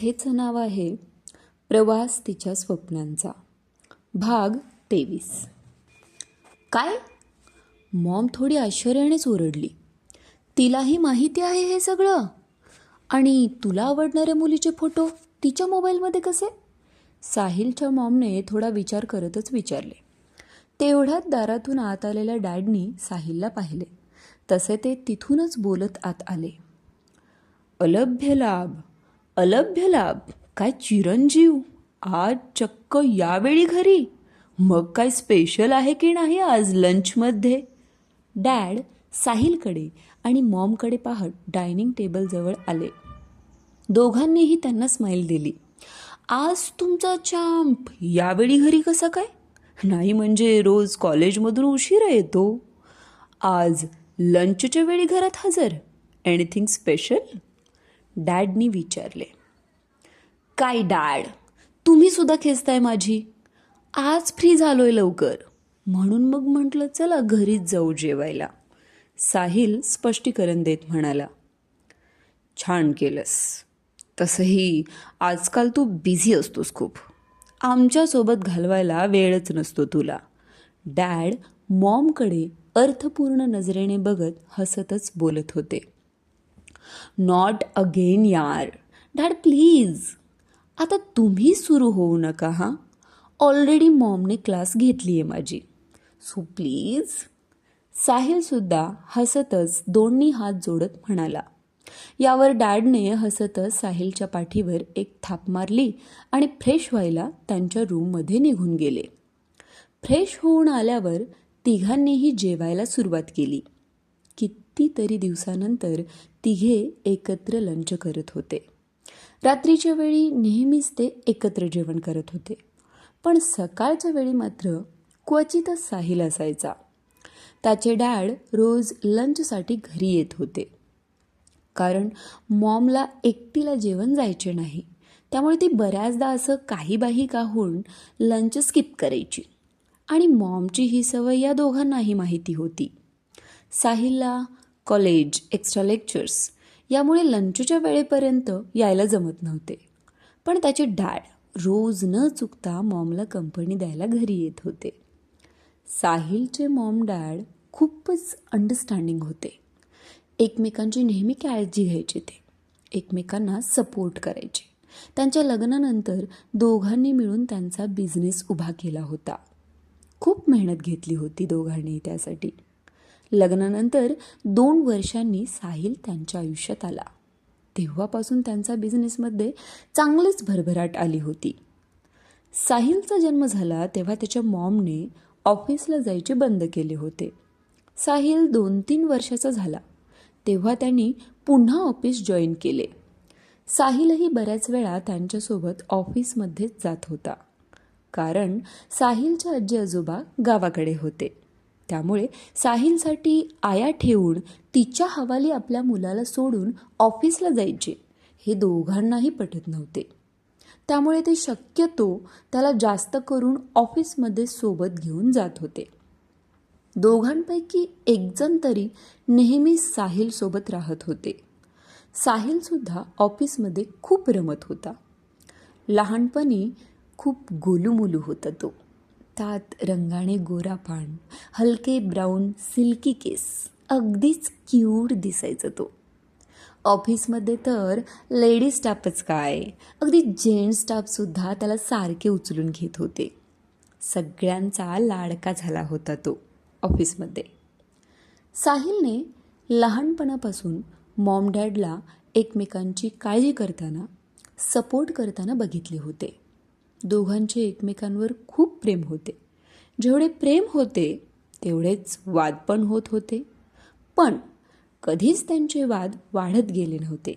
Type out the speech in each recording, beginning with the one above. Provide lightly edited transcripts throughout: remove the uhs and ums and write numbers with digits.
कथेचं नाव आहे प्रवास तिच्या स्वप्नांचा, भाग 23. काय? मॉम थोडी आश्चर्यानेच ओरडली. तिलाही माहिती आहे हे सगळं? आणि तुला आवडणाऱ्या मुलीचे फोटो तिच्या मोबाईलमध्ये कसे? साहिलच्या मॉमने थोडा विचार करतच विचारले. तेवढ्यात दारातून आत आलेल्या डॅडनी साहिलला पाहिले. तसे ते तिथूनच बोलत आत आले. अलभ्य लाभ, अलभ्य लाभ, काय चिरंजीव, आज चक्क यावेळी घरी? मग काय स्पेशल आहे की नाही आज लंचमध्ये? डॅड साहिलकडे आणि मॉमकडे पाहत डायनिंग टेबलजवळ आले. दोघांनीही त्यांना स्माईल दिली. आज तुमचा चॅम्प यावेळी घरी कसा काय? नाही म्हणजे रोज कॉलेजमधून उशिरा येतो, आज लंचच्या वेळी घरात हजर. Anything special? डॅडनी विचारले. काय डॅड, तुम्ही सुद्धा खेचताय माझी? आज फ्री झालोय लवकर, म्हणून मग म्हटलं चला घरीच जाऊ जेवायला. साहिल स्पष्टीकरण देत म्हणाला. छान केलंस. तसंही आजकाल तू बिझी असतोस खूप, आमच्यासोबत घालवायला वेळच नसतो तुला. डॅड मॉमकडे अर्थपूर्ण नजरेने बघत हसतच बोलत होते. नॉट अगेन यार. डॅड प्लीज, आता तुम्ही सुरू होऊ नका हां. ऑलरेडी मॉमने क्लास घेतली आहे माझी, सो प्लीज. साहिलसुद्धा हसतच दोन्ही हात जोडत म्हणाला. यावर डॅडने हसतच साहिलच्या पाठीवर एक थाप मारली आणि फ्रेश व्हायला त्यांच्या रूममध्ये निघून गेले. फ्रेश होऊन आल्यावर तिघांनीही जेवायला सुरुवात केली. कितीतरी दिवसानंतर तिघे एकत्र लंच करत होते. रात्रीच्या वेळी नेहमीच ते एकत्र जेवण करत होते, पण सकाळच्या वेळी मात्र क्वचितच साहिल असायचा. त्याचे डॅड रोज लंचसाठी घरी येत होते, कारण मॉमला एकटीला जेवण जायचे नाही. त्यामुळे ती बऱ्याचदा असं काहीबाही काहून लंच स्किप करायची. आणि मॉमची ही सवय या दोघांनाही माहिती होती. साहिलला कॉलेज, एक्स्ट्रा लेक्चर्स यामुळे लंचच्या वेळेपर्यंत यायला जमत नव्हते, पण त्याचे डॅड रोज न चुकता मॉमला कंपनी द्यायला घरी येत होते. साहिलचे मॉम डॅड खूपच अंडरस्टँडिंग होते. एकमेकांची नेहमी काळजी घ्यायचे, ते एकमेकांना सपोर्ट करायचे. त्यांच्या लग्नानंतर दोघांनी मिळून त्यांचा बिझनेस उभा केला होता. खूप मेहनत घेतली होती दोघांनी त्यासाठी. लग्नानंतर 2 वर्षांनी साहिल त्यांच्या आयुष्यात आला. तेव्हापासून त्यांचा बिझनेसमध्ये चांगलीच भरभराट आली होती. साहिलचा जन्म झाला तेव्हा त्याच्या मॉमने ऑफिसला जायचे बंद केले होते. साहिल 2-3 वर्षाचा झाला तेव्हा त्यांनी पुन्हा ऑफिस जॉईन केले. साहिलही बऱ्याच वेळा त्यांच्यासोबत ऑफिसमध्येच जात होता, कारण साहिलचे आजी आजोबा गावाकडे होते. त्यामुळे साहिलसाठी आया ठेवून तिच्या हवाली आपल्या मुलाला सोडून ऑफिसला जायचे हे दोघांनाही पटत नव्हते. त्यामुळे ते शक्यतो त्याला जास्त करून ऑफिसमध्ये सोबत घेऊन जात होते. दोघांपैकी एकजण तरी नेहमी साहिलसोबत राहत होते. साहिलसुद्धा ऑफिसमध्ये खूप रमत होता. लहानपणी खूप गोलूमोलू होता तो. त्यात रंगाने गोरापान, हलके ब्राऊन सिल्की केस, अगदीच क्यूट दिसायचा तो. ऑफिसमध्ये तर लेडीज स्टाफच काय, अगदी जेंट्स स्टाफसुद्धा त्याला सारखे उचलून घेत होते. सगळ्यांचा लाडका झाला होता तो ऑफिसमध्ये. साहिलने लहानपणापासून मॉम डॅडला एकमेकांची काळजी करताना, सपोर्ट करताना बघितले होते. दोघांचे एकमेकांवर खूप प्रेम होते. जेवढे प्रेम होते तेवढेच वाद पण होत होते, पण कधीच त्यांचे वाद वाढत गेले नव्हते,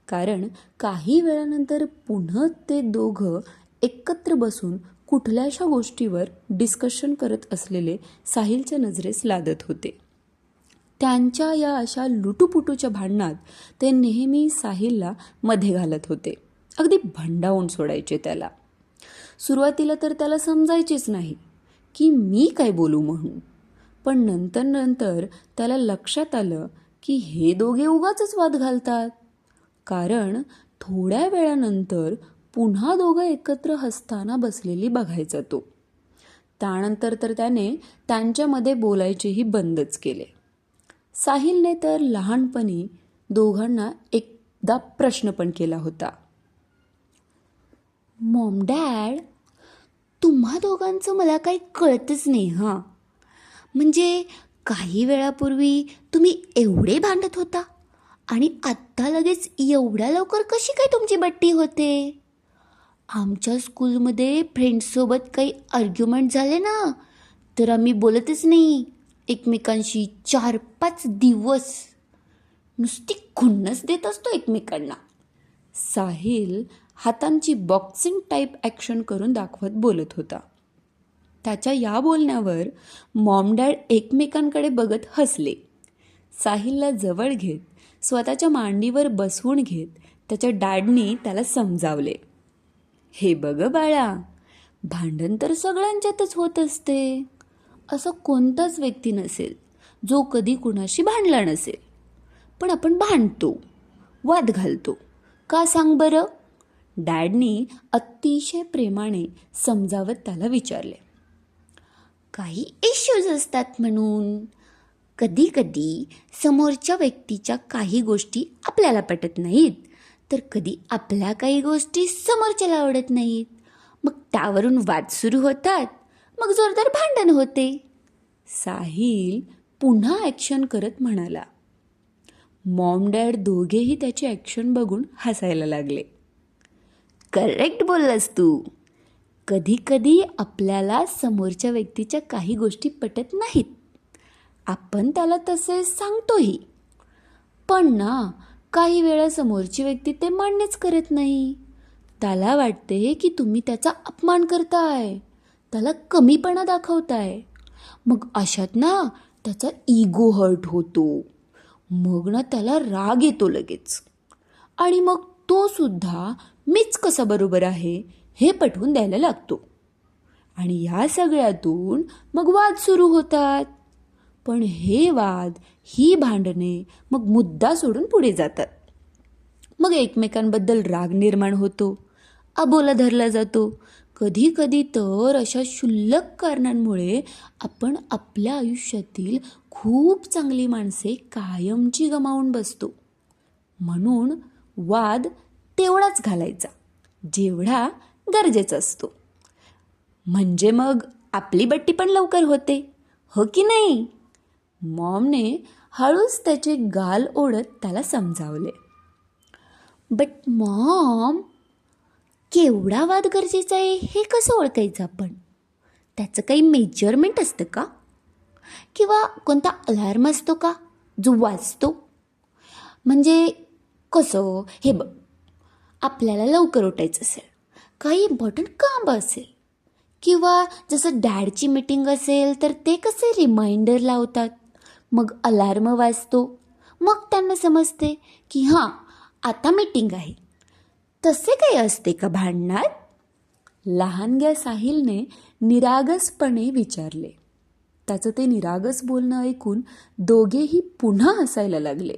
कारण काही वेळानंतर पुन्हा ते दोघं एकत्र बसून कुठल्याशा गोष्टीवर डिस्कशन करत असलेले साहिलच्या नजरेस लादत होते. त्यांच्या या अशा लुटूपुटूच्या भांडणात ते नेहमी साहिलला मध्ये घालत होते. अगदी भंडावून सोडायचे त्याला. सुरुवातीला तर त्याला समजायचेच नाही की मी काय बोलू म्हणून, पण नंतर त्याला लक्षात आलं की हे दोघे उगाचच वाद घालतात, कारण थोड्या वेळानंतर पुन्हा दोघं एकत्र हसताना बसलेली बघायचा तो. त्यानंतर तर त्याने त्यांच्यामध्ये बोलायचेही बंदच केले. साहिलने तर लहानपणी दोघांना एकदा प्रश्न पण केला होता. मॉम डॅड, तुम्हा दोघांचं मला काही कळतच नाही हां. म्हणजे काही वेळापूर्वी तुम्ही एवढे भांडत होता आणि आत्ता लगेच एवढ्या लवकर कशी काय तुमची बट्टी होते? आमच्या स्कूलमध्ये फ्रेंड्ससोबत काही आर्ग्युमेंट झाले ना, तर आम्ही बोलतच नाही एकमेकांशी 4-5 दिवस. नुसती खुन्नस देत असतो एकमेकांना. साहिल हातांची बॉक्सिंग टाईप ॲक्शन करून दाखवत बोलत होता. त्याच्या या बोलण्यावर मॉम डॅड एकमेकांकडे बघत हसले. साहिलला जवळ घेत स्वतःच्या मांडीवर बसवून घेत त्याच्या डॅडनी त्याला समजावले. हे बघ बाळा, भांडण तर सगळ्यांच्यातच होत असते. असं कोणताच व्यक्ती नसेल जो कधी कुणाशी भांडला नसेल. पण आपण भांडतो, वाद घालतो. का सांग बरं? डॅडनी अतिशय प्रेमाने समजावत त्याला विचारले. काही इश्यूज असतात म्हणून. कधी कधी समोरच्या व्यक्तीच्या काही गोष्टी आपल्याला पटत नाहीत, तर कधी आपल्या काही गोष्टी समोरच्याला आवडत नाहीत. मग त्यावरून वाद सुरू होतात, मग जोरदार भांडण होते. साहिल पुन्हा ॲक्शन करत म्हणाला. मॉम डॅड दोघेही त्याची ॲक्शन बघून हसायला लागले. करेक्ट बोललास तू. कधी कधी आपल्याला समोरच्या व्यक्तीच्या काही गोष्टी पटत नाहीत. आपण त्याला तसे सांगतोही. पण ना, काही वेळा समोरची व्यक्ती ते मान्यच करत नाही. त्याला वाटते की तुम्ही त्याचा अपमान करताय, त्याला कमीपणा दाखवताय. मग अशात ना त्याचा इगो हर्ट होतो. मग ना त्याला राग येतो लगेच. आणि मग तो सुद्धा मीच कसा बरोबर आहे हे पटवून द्यायला लागतो. आणि या सगळ्यातून मग वाद सुरू होतात. पण हे वाद, ही भांडणे मग मुद्दा सोडून पुढे जातात. मग एकमेकांबद्दल राग निर्माण होतो, अबोला धरला जातो. कधी कधी तर अशा क्षुल्लक कारणांमुळे आपण आपल्या आयुष्यातील खूप चांगली माणसे कायमची गमावून बसतो. म्हणून वाद तेवढाच घालायचा जेवढा गरजेचा असतो. म्हणजे मग आपली बट्टी पण लवकर होते, हो की नाही? मॉमने हळूच त्याचे गाल ओढत त्याला समजावले. बट मॉम, केवढा वाद गरजेचा आहे हे कसं ओळखायचं आपण? त्याचं काही मेजरमेंट असतं का? किंवा कोणता अलार्म असतो का जो वाजतो? म्हणजे कसं, हे बघ, आपल्याला लवकर उठायचं असेल, काही इम्पॉर्टंट काम असेल, किंवा जसं डॅडची मीटिंग असेल तर ते कसे रिमाइंडर लावतात, मग अलार्म वाजतो, मग त्यांना समजते की हां आता मीटिंग आहे. तसे काही असते का भांडणात? लहानग्या साहिलने निरागसपणे विचारले. त्याचं ते निरागस बोलणं ऐकून दोघेही पुन्हा हसायला लागले.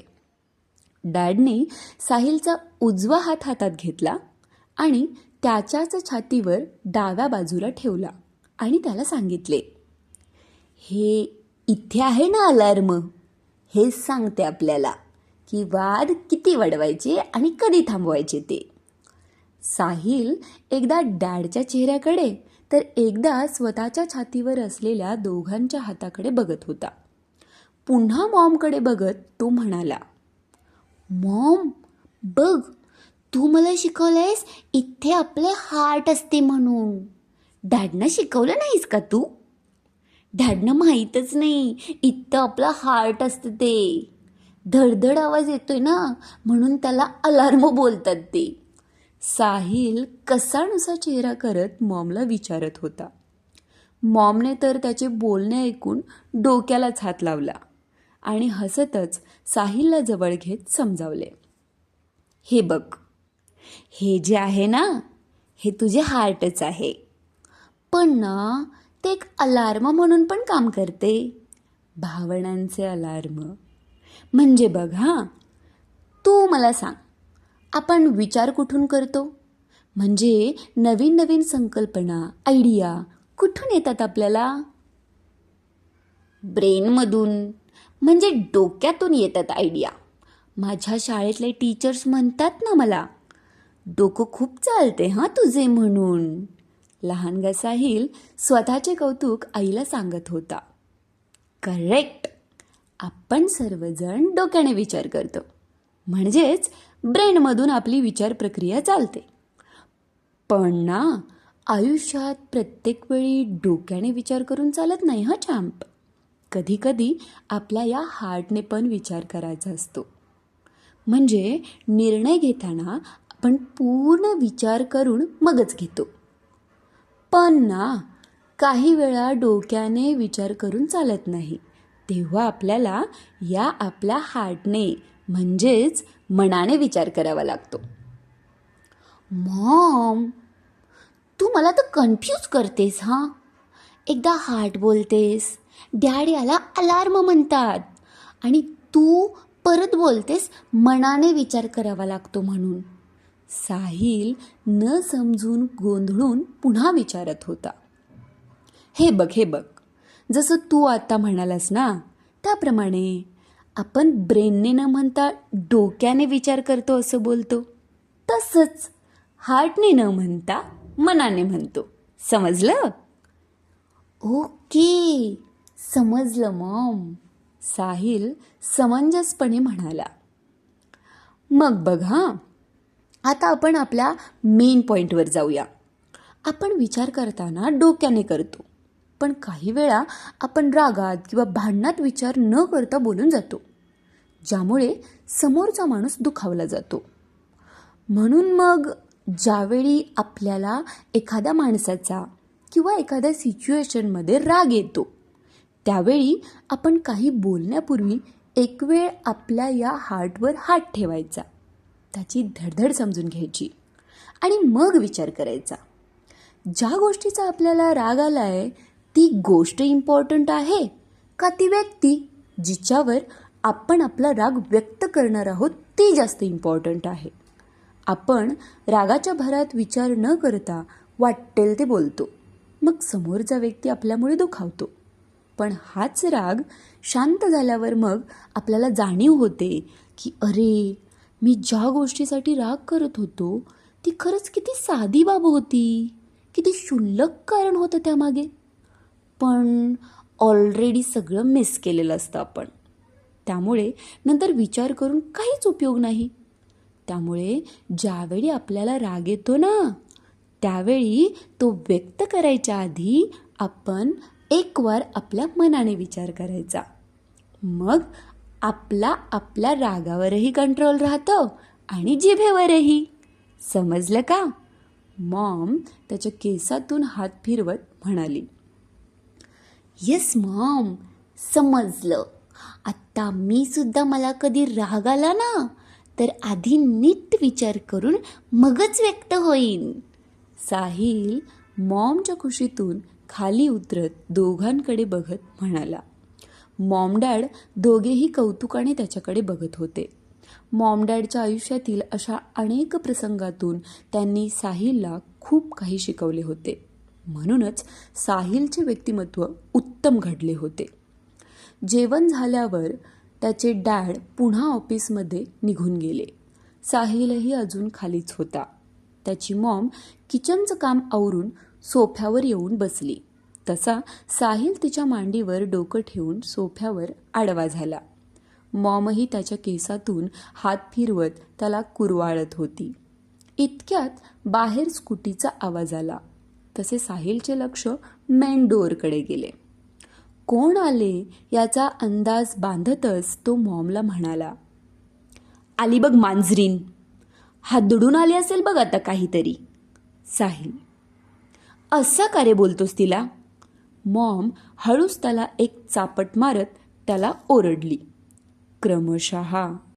डॅडनी साहिलचा उजवा हात हातात घेतला आणि त्याच्याच छातीवर डाव्या बाजूला ठेवला आणि त्याला सांगितले, हे इथे आहे ना अलार्म, हेच सांगते आपल्याला की वाद किती वाढवायचे आणि कधी थांबवायचे ते. साहिल एकदा डॅडच्या चेहऱ्याकडे तर एकदा स्वतःच्या छातीवर असलेल्या दोघांच्या हाताकडे बघत होता. पुन्हा मॉमकडे बघत तो म्हणाला, मॉम बघ, तू मला शिकवलंयस इथे आपले हार्ट असते म्हणून. डॅडनं शिकवलं नाहीस का तू? डॅडनं माहीतच नाही इथं आपलं हार्ट असतं ते. धडधड आवाज येतोय ना, म्हणून त्याला अलार्म बोलतात ते. साहिल कसानुसा चेहरा करत मॉमला विचारत होता. मॉमने तर त्याचे बोलणे ऐकून डोक्यालाच हात लावला आणि हसतच साहिलला जवळ घेत समजावले, हे बघ, हे जे आहे ना, हे तुझे हार्टच आहे. पण ना ते एक अलार्म म्हणून पण काम करते, भावनांचे अलार्म. म्हणजे बघ हां, तू मला सांग, आपण विचार कुठून करतो? म्हणजे नवीन नवीन संकल्पना, आयडिया कुठून येतात आपल्याला? ब्रेनमधून, म्हणजे डोक्यातून येतात आयडिया. माझ्या शाळेतले टीचर्स म्हणतात ना मला, डोकं खूप चालते हां तुझे म्हणून. लहानगा साहिल स्वतःचे कौतुक आईला सांगत होता. करेक्ट. आपण सर्वजण डोक्याने विचार करतो, म्हणजेच ब्रेनमधून आपली विचार प्रक्रिया चालते. पण ना, आयुष्यात प्रत्येक वेळी डोक्याने विचार करून चालत नाही हा चॅम्प. कधी कधी आपल्या या हार्टने पण विचार करायचा असतो. म्हणजे निर्णय घेताना आपण पूर्ण विचार करून मगच घेतो. पण ना, काही वेळा डोक्याने विचार करून चालत नाही. तेव्हा आपल्याला या आपल्या हार्टने म्हणजेच मनाने विचार करावा लागतो. मॉम, तू मला तर कन्फ्यूज करतेस हां. एकदा हार्ट बोलतेस, डॅड याला अलार्म म्हणतात, आणि तू परत बोलतेस मनाने विचार करावा लागतो म्हणून. साहिल न समजून गोंधळून पुन्हा विचारत होता. हे बघ, जसं तू आता म्हणालास ना, त्याप्रमाणे आपण ब्रेनने न म्हणता डोक्याने विचार करतो असं बोलतो. तसंच हार्टने न म्हणता मनाने म्हणतो. समजलं? ओके, समजलं मॉम, साहिल समंजसपणे म्हणाला. मग बघ हां, आता आपण आपल्या मेन पॉईंटवर जाऊया. आपण विचार करताना डोक्याने करतो, पण काही वेळा आपण रागात किंवा भांडणात विचार न करता बोलून जातो, ज्यामुळे समोरचा माणूस दुखावला जातो. म्हणून मग ज्यावेळी आपल्याला एखाद्या माणसाचा किंवा एखाद्या सिच्युएशनमध्ये राग येतो, त्यावेळी आपण काही बोलण्यापूर्वी एक वेळ आपल्या या हार्टवर हात ठेवायचा, त्याची धडधड समजून घ्यायची आणि मग विचार करायचा. ज्या गोष्टीचा आपल्याला राग आला आहे, ती गोष्ट इम्पॉर्टंट आहे का ती व्यक्ती जिच्यावर आपण आपला राग व्यक्त करणार आहोत ती जास्त इम्पॉर्टंट आहे? आपण रागाच्या भरात विचार न करता वाटेल ते बोलतो, मग समोरचा व्यक्ती आपल्यामुळे दुखावतो. पण हाच राग शांत झाल्यावर मग आपल्याला जाणीव होते की अरे, मी ज्या गोष्टीसाठी राग करत होतो ती खरंच किती साधी बाब होती, किती क्षुल्लक कारण होतं त्यामागे. पण ऑलरेडी सगळं मिस केलेलं असतं आपण. त्यामुळे नंतर विचार करून काहीच उपयोग नाही. त्यामुळे ज्यावेळी आपल्याला राग येतो ना, त्यावेळी तो व्यक्त करायच्या आधी आपण एक वार आपल्या मनाने विचार करायचा. मग आपल्या रागावरही कंट्रोल राहतो आणि जिभेवरही. समजलं का? मॉम त्याच्या केसातून हात फिरवत म्हणाली. येस मॉम, समजलं. आत्ता मी सुद्धा मला कधी राग आला ना, तर आधी नीट विचार करून मगच व्यक्त होईन. साहिल मॉमच्या खुशीतून खाली उतरत दोघांकडे बघत म्हणाला. मॉम डॅड दोघेही कौतुकाने त्याच्याकडे बघत होते. मॉम डॅडच्या आयुष्यातील अशा अनेक प्रसंगातून त्यांनी साहिलला खूप काही शिकवले होते. म्हणूनच साहिलचे व्यक्तिमत्व उत्तम घडले होते. जेवण झाल्यावर त्याचे डॅड पुन्हा ऑफिसमध्ये निघून गेले. साहिलही अजून खालीच होता. त्याची मॉम किचनचं काम आवरून सोफ्यावर येऊन बसली. तसा साहिल तिच्या मांडीवर डोकं ठेवून सोफ्यावर आडवा झाला. मॉमही त्याच्या केसातून हात फिरवत त्याला कुरवाळत होती. इतक्यात बाहेर स्कूटीचा आवाज आला. तसे साहिलचे लक्ष मेन डोअरकडे गेले. कोण आले याचा अंदाज बांधतच तो मॉमला म्हणाला, आली बघ मांजरीन, हादडून आली असेल बघ आता काहीतरी. साहिल, असा का रे बोलतोस तिला? मॉम हळूच त्याला एक चापट मारत त्याला ओरडली. क्रमशः